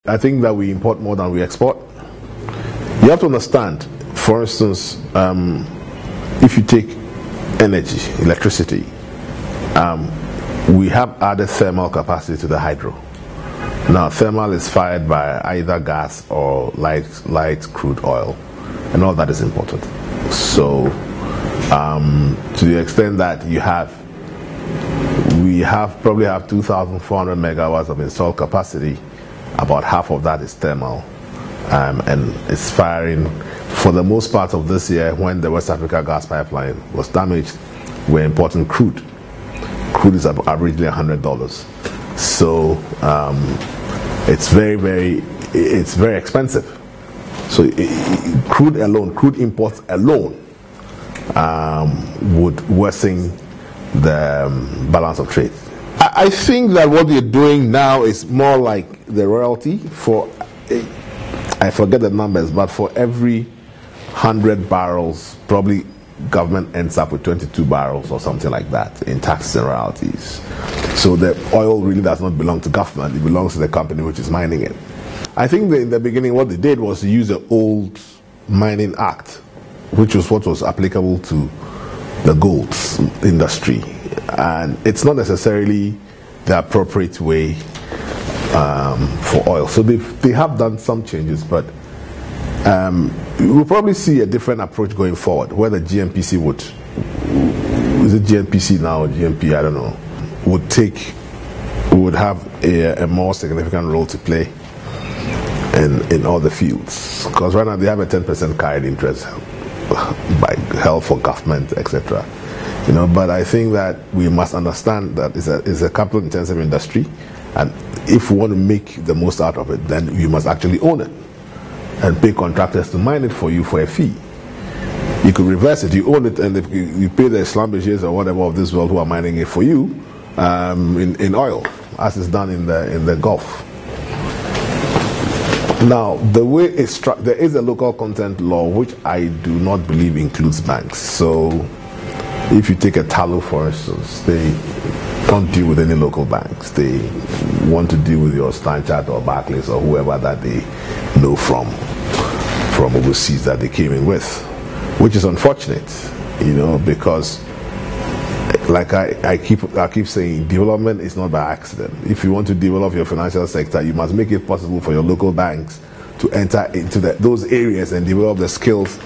I think that we import more than we export. You have to understand, for instance, if you take energy, electricity, we have added thermal capacity to the hydro. Now, thermal is fired by either gas or light crude oil, and all that is important. So, to the extent that we probably have 2,400 megawatts of installed capacity. About half of that is thermal, and it's firing. For the most part of this year, when the West Africa gas pipeline was damaged, we're importing crude. Crude is averagely $100, so it's very expensive. So crude imports alone would worsen the balance of trade. I think that what we're doing now is more like the royalty for, I forget the numbers, but for every 100 barrels, probably government ends up with 22 barrels or something like that in taxes and royalties. So the oil really does not belong to government, it belongs to the company which is mining it. I think that in the beginning what they did was to use the old Mining Act, which was what was applicable to the gold industry. And it's not necessarily the appropriate way for oil. So they have done some changes, but we'll probably see a different approach going forward, where the GNPC is it GNPC now or GNP, I don't know, would have a more significant role to play in all the fields. Because right now they have a 10% carried interest by held for government, etc. But I think that we must understand that it's a capital-intensive industry, and if we want to make the most out of it, then you must actually own it and pay contractors to mine it for you for a fee. You could reverse it. You own it, and if you pay the Islambages or whatever of this world who are mining it for you in oil, as is done in the Gulf. Now, the way it's struck, there is a local content law which I do not believe includes banks. So, if you take a Talu, for instance, they don't deal with any local banks. They want to deal with your Stanchart or Barclays or whoever that they know from overseas that they came in with, which is unfortunate, because like I keep saying, development is not by accident. If you want to develop your financial sector, you must make it possible for your local banks to enter into those areas and develop the skills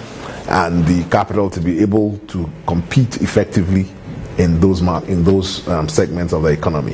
and the capital to be able to compete effectively in those segments of the economy.